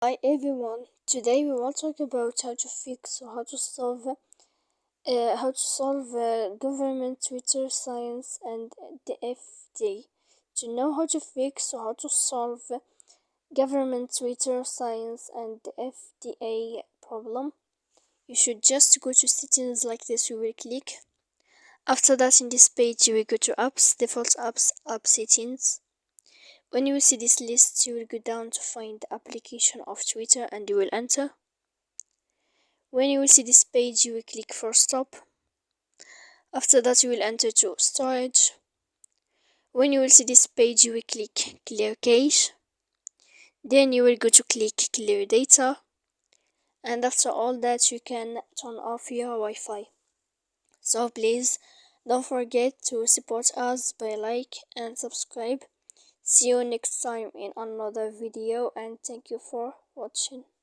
Hi everyone. Today we will talk about how to fix or how to solve government Twitter science and the FD. To know how to fix or how to solve government Twitter science and the FDA problem, you should just go to settings like this. You will click. After that, in this page, you will go to apps, default apps, app settings. When you will see this list, you will go down to find the application of Twitter and you will enter. When you will see this page, you will click for stop. After that, you will enter to storage. When you will see this page, you will click clear cache. Then you will go to click clear data. And after all that, you can turn off your Wi-Fi. So please don't forget to support us by like and subscribe. See you next time in another video and thank you for watching.